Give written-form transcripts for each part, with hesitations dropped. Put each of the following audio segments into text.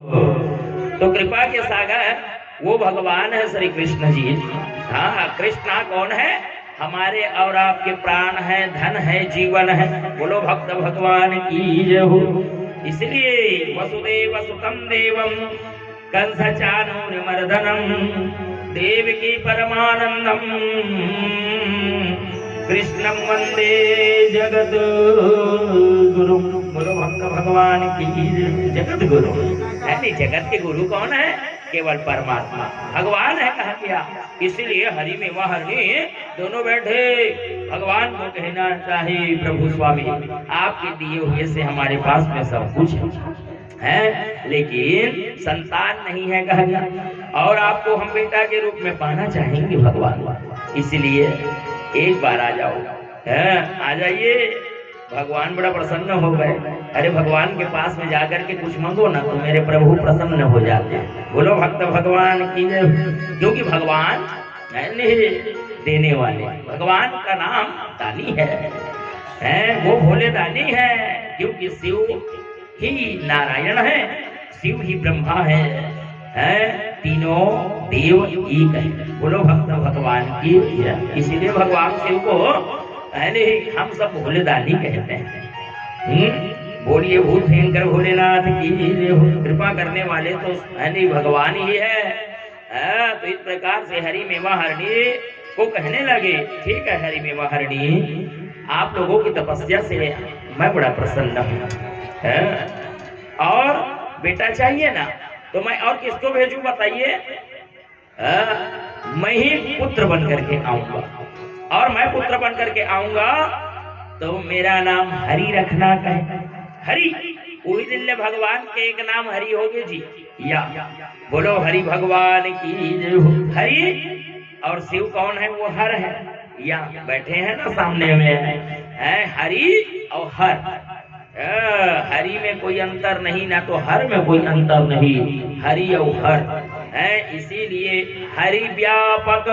तो कृपा के सागर वो भगवान है श्री कृष्ण जी। हाँ, कृष्णा कौन है? हमारे और आपके प्राण है, धन है, जीवन है। बोलो भक्त भगवान की जय हो। इसलिए वसुदेव सुतम देवम कंस चाणूरमर्दनम देवकी परमानंदम कृष्णम वंदे जगत गुरु। बोलो भक्त भगवान की जगत गुरु है। नहीं, जगत के गुरु कौन है? केवल परमात्मा भगवान है, कहा गया। इसलिए हरि में वह हरि दोनों बैठे भगवान को कहना चाहिए, प्रभु स्वामी आपके दिए हुए से हमारे पास में सब कुछ है, लेकिन संतान नहीं है, कहा गया। और आपको हम बेटा के रूप में पाना चाहेंगे भगवान। इसलिए एक बार आ जाओ, आ जाइए। भगवान बड़ा प्रसन्न हो गए। अरे भगवान के पास में जाकर के कुछ मांगो ना, तो मेरे प्रभु प्रसन्न हो जाते हैं। बोलो भक्त भगवान की जय। क्योंकि भगवान देने वाले, भगवान का नाम दानी है, वो भोले दानी है। क्योंकि शिव ही नारायण है, शिव ही ब्रह्मा है, तीनों देव एक है। बोलो भक्त भगवान की। इसीलिए भगवान शिव को हम सब भोले दानी कहते हैं। बोलिए भूत भयंकर भोलेनाथ की जय हो। कृपा करने वाले तो भगवान ही है। तो इस प्रकार से हरि मेवा हरणी को कहने लगे, ठीक है हरि मेवा हरणी, आप लोगों की तपस्या से मैं बड़ा प्रसन्न हूँ। और बेटा चाहिए ना, तो मैं और किसको भेजूं बताइए? मैं ही पुत्र बन करके आऊंगा। और मैं पुत्र बन करके आऊंगा तो मेरा नाम हरि रखना का है। हरि वही दिल्ले भगवान के एक नाम हरि होगे जी। या बोलो हरि भगवान की जय हो। हरि और शिव कौन है? वो हर है। या बैठे हैं ना सामने में, है हरि और हर। हरि में कोई अंतर नहीं, ना तो हर में कोई अंतर नहीं, हरि और हर है। इसीलिए हरि व्यापक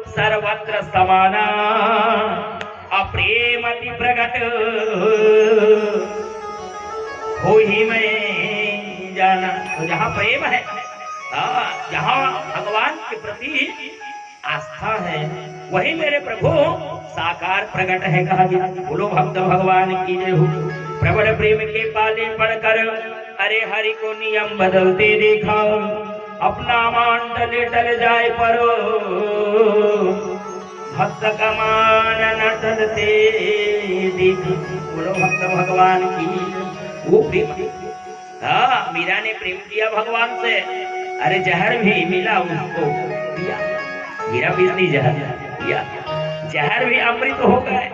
सर्वत्र समाना अप्रेमति प्रगट हो ही मैं जाना। तो जहाँ प्रेम है, जहाँ भगवान के प्रति आस्था है, वही मेरे प्रभु साकार प्रकट है, कहा गया। बोलो भक्त भगवान की जय हो। प्रबल प्रेम के पाले पढ़कर अरे हरि को नियम बदलते देखा, अपना मान डले डल जाए पर भक्त का मान न टलते देखी। बोलो भक्त भगवान की। वो प्रेम, हाँ मीरा ने प्रेम किया भगवान से। अरे जहर भी मिला उसको पिया, मीरा भी नहीं जहर पिया, जहर भी अमृत हो गए।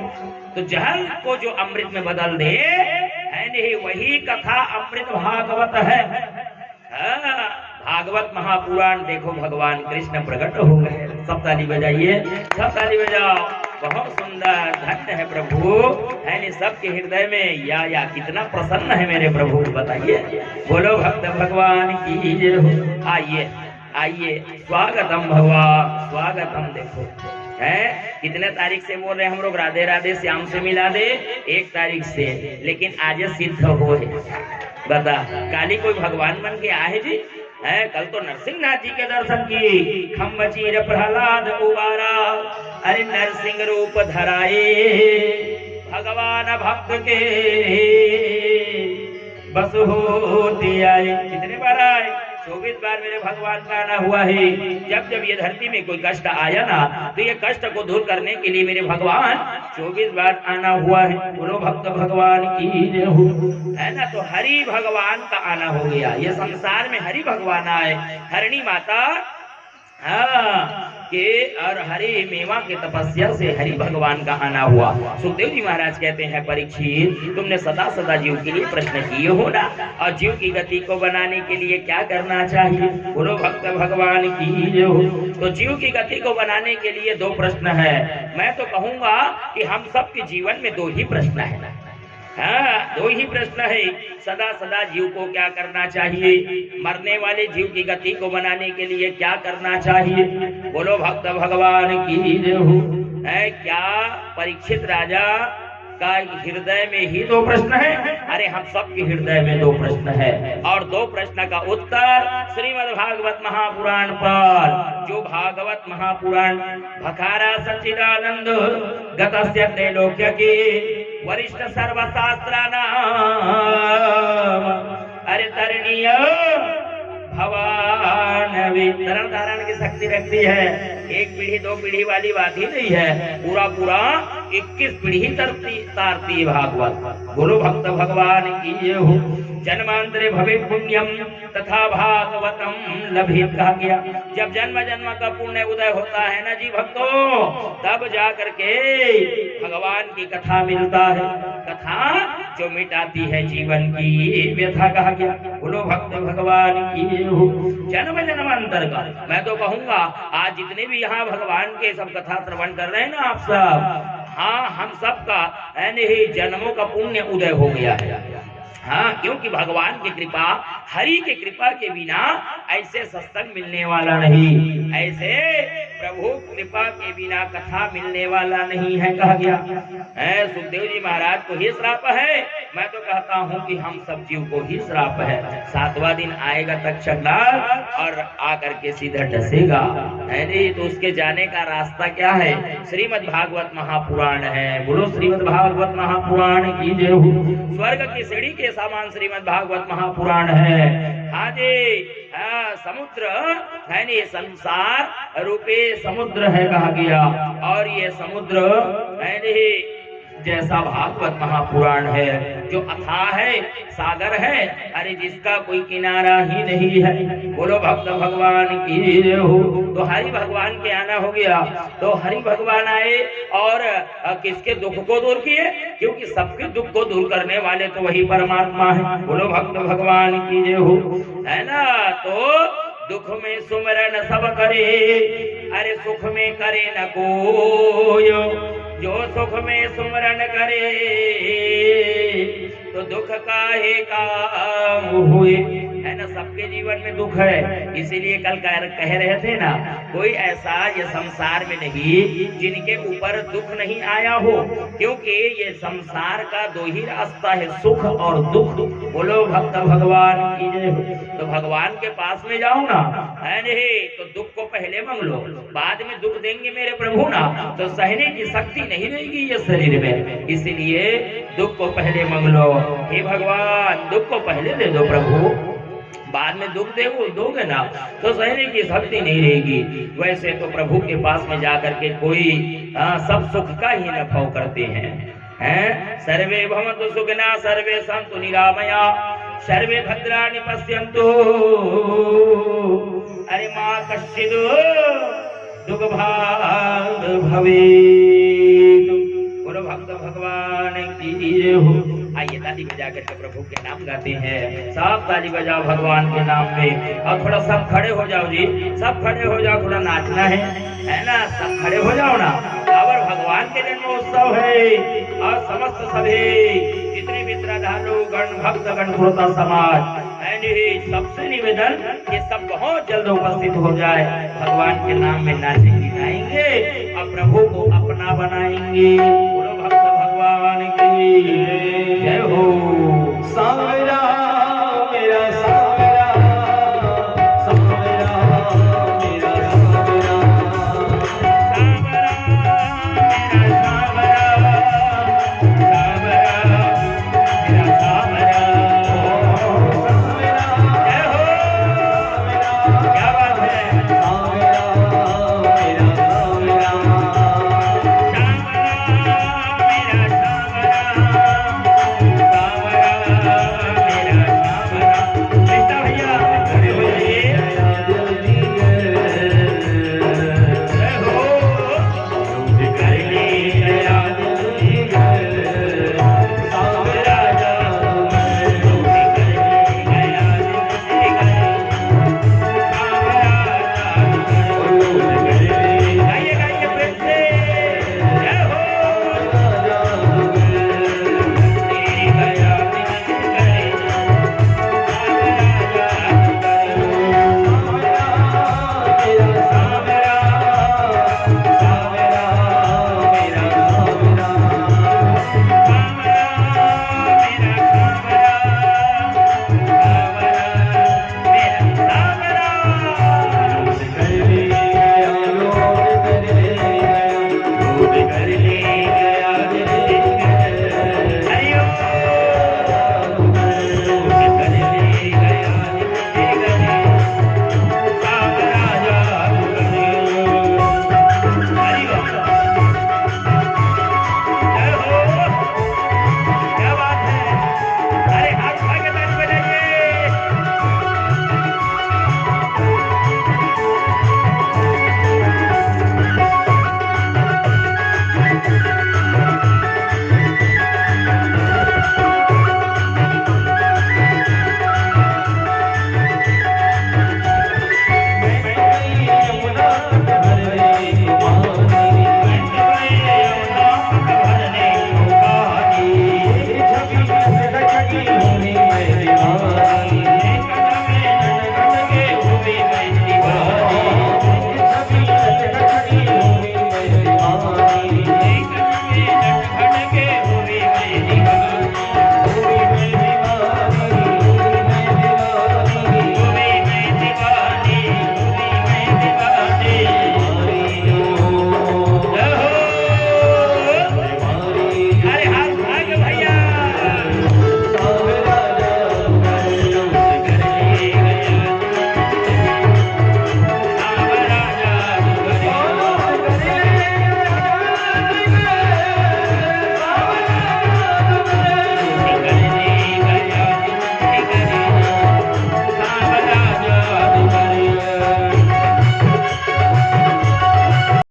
तो जहर को जो अमृत में बदल दे है नहीं, वही कथा अमृत भागवत है। भागवत महापुराण देखो, भगवान कृष्ण प्रकट हो गए। सब ताली बजाइए, सब ताली बजाओ। बहुत सुंदर, धन्य है प्रभु है नहीं सबके हृदय में। या कितना प्रसन्न है मेरे प्रभु, बताइए। बोलो भक्त भगवान की जय हो। आइए आइए, स्वागतम भगवान, स्वागतम। देखो है कितने तारीख से बोल रहे हैं हम लोग, राधे राधे श्याम से मिला दे 1 तारीख से, लेकिन आज सिद्ध हो बता काली कोई भगवान बन के आए जी है। कल तो नरसिंहनाथ जी के दर्शन की, खम्बचीर प्रहलाद उबारा, अरे नरसिंह रूप धराए भगवान भक्त के बस होते आए। कितने बार आए? 24 बार मेरे भगवान का आना हुआ है। जब जब ये धरती में कोई कष्ट आया ना, तो ये कष्ट को दूर करने के लिए मेरे भगवान 24 बार आना हुआ है। बोलो भक्त भगवान की जय हो, है ना। तो हरि भगवान का आना हो गया। ये संसार में हरि भगवान आए, हरणी माता के और हरि मेवा के तपस्या से हरि भगवान का आना हुआ। सुखदेव जी महाराज कहते हैं, परीक्षित तुमने सदा सदा जीव के लिए प्रश्न किए हो ना, और जीव की गति को बनाने के लिए क्या करना चाहिए? बोलो भक्त भगवान की जय हो। तो जीव की गति को बनाने के लिए 2 प्रश्न है। मैं तो कहूंगा कि हम सबके जीवन में 2 ही प्रश्न है। हाँ, 2 ही प्रश्न है। सदा सदा जीव को क्या करना चाहिए? मरने वाले जीव की गति को बनाने के लिए क्या करना चाहिए? बोलो भक्त भगवान की जय हो। है क्या परीक्षित राजा का हृदय में ही 2 प्रश्न है। अरे हम सबके हृदय में 2 प्रश्न है और 2 प्रश्न का उत्तर श्रीमद् भागवत महापुराण पर, जो भागवत महापुराण भखारा सच्चिदानंद गतस्य त्रैलोक्य के वरिष्ठ सर्वशास्त्राणाम अरे तरणीय भगवान तरण धारण की शक्ति रखती है। 1 पीढ़ी 2 पीढ़ी वाली बात ही नहीं है, पूरा 21 पीढ़ी तारती है भागवत। बोलो भक्त भगवान की जय हो। जन्मांतरे भवे पुण्यम तथा भागवतम लभित कहा गया। जब जन्म जन्म का पुण्य उदय होता है ना जी भक्तों, तब जा करके भगवान की कथा मिलता है। कथा जो मिटाती है जीवन की व्यथा कहा गया। बोलो भक्त भगवान की जय हो। जन्म जन्मांतर का मैं तो कहूंगा आज जितने भी यहाँ भगवान के सब कथा श्रवण कर रहे हैं ना आप सब, हाँ हम सबका जन्मों का पुण्य उदय हो गया है। हाँ, क्योंकि भगवान की कृपा, हरि की कृपा के बिना ऐसे सत्संग मिलने वाला नहीं, ऐसे प्रभु कृपा के बिना कथा मिलने वाला नहीं है कहा गया है। सुखदेव जी महाराज को ही श्राप है, मैं तो कहता हूँ कि हम सब जीव को ही श्राप है। 7वां दिन आएगा तक्षकनाग और आकर के सीधा डसेगा है नहीं, तो उसके जाने का रास्ता क्या है? श्रीमद् भागवत महापुराण है। बोलो श्रीमद् भागवत महापुराण की जय हो। स्वर्ग की सीढ़ी के समान श्रीमद् भागवत महापुराण है। हाँ जी, समुद्र है नहीं, संसार रूपे समुद्र है कहा गया, और ये समुद्र है नहीं जैसा भागवत महापुराण है, जो अथाह है, सागर है, अरे जिसका कोई किनारा ही नहीं है। बोलो भक्त भगवान की जय हो। तो हरि भगवान के आना हो गया, तो हरि भगवान आए और किसके दुख को दूर किए? क्योंकि सबके दुख को दूर करने वाले तो वही परमात्मा है। बोलो भक्त भगवान की जय हो, है ना। तो दुख में सुमरन सब करे, अरे सुख में करे न कोई, जो सुख में सुमरन करे तो दुख काहे काम हुए, है ना। सबके जीवन में दुख है, इसीलिए कल कह रहे थे ना, कोई ऐसा ये संसार में नहीं जिनके ऊपर दुख नहीं आया हो, क्योंकि ये संसार का 2 ही रास्ता है, सुख और दुख। बोलो भक्त भगवान की जय हो। तो भगवान के पास में जाओ ना, है नहीं, तो दुख को पहले मांग लो, बाद में दुख देंगे मेरे प्रभु ना, तो सहने की शक्ति नहीं रहेगी ये शरीर में। इसीलिए दुख को पहले मांग लो। हे भगवान, दुख को पहले दे दो प्रभु, बाद में दुख दोगे ना तो सहने की शक्ति नहीं रहेगी। वैसे तो प्रभु के पास में जाकर के कोई सब सुख का ही अनुभव करते हैं। सर्वे भवन्तु सुखिनः, सर्वे सन्तु निरामया, सर्वे भद्राणि पश्यन्तु, अरे मा कश्चित् दुःखभाग् भवेत्। बोलो भक्त भगवान की जय हो। आइए ताली बजा करके प्रभु के नाम गाते हैं। सब ताली बजाओ भगवान के नाम में, और थोड़ा सब खड़े हो जाओ जी, सब खड़े हो जाओ, थोड़ा नाचना है ना, सब खड़े हो जाओ ना। और भगवान के जन्मोत्सव है, और समस्त सभी जितने भी श्रद्धालु गण भक्त गण श्रोता समाज है नहीं, सबसे निवेदन कि सब बहुत जल्द उपस्थित हो जाए, भगवान के नाम में नाचेंगे गाएंगे और प्रभु को अपना बनाएंगे। बोलो भक्त भगवान की जय हो।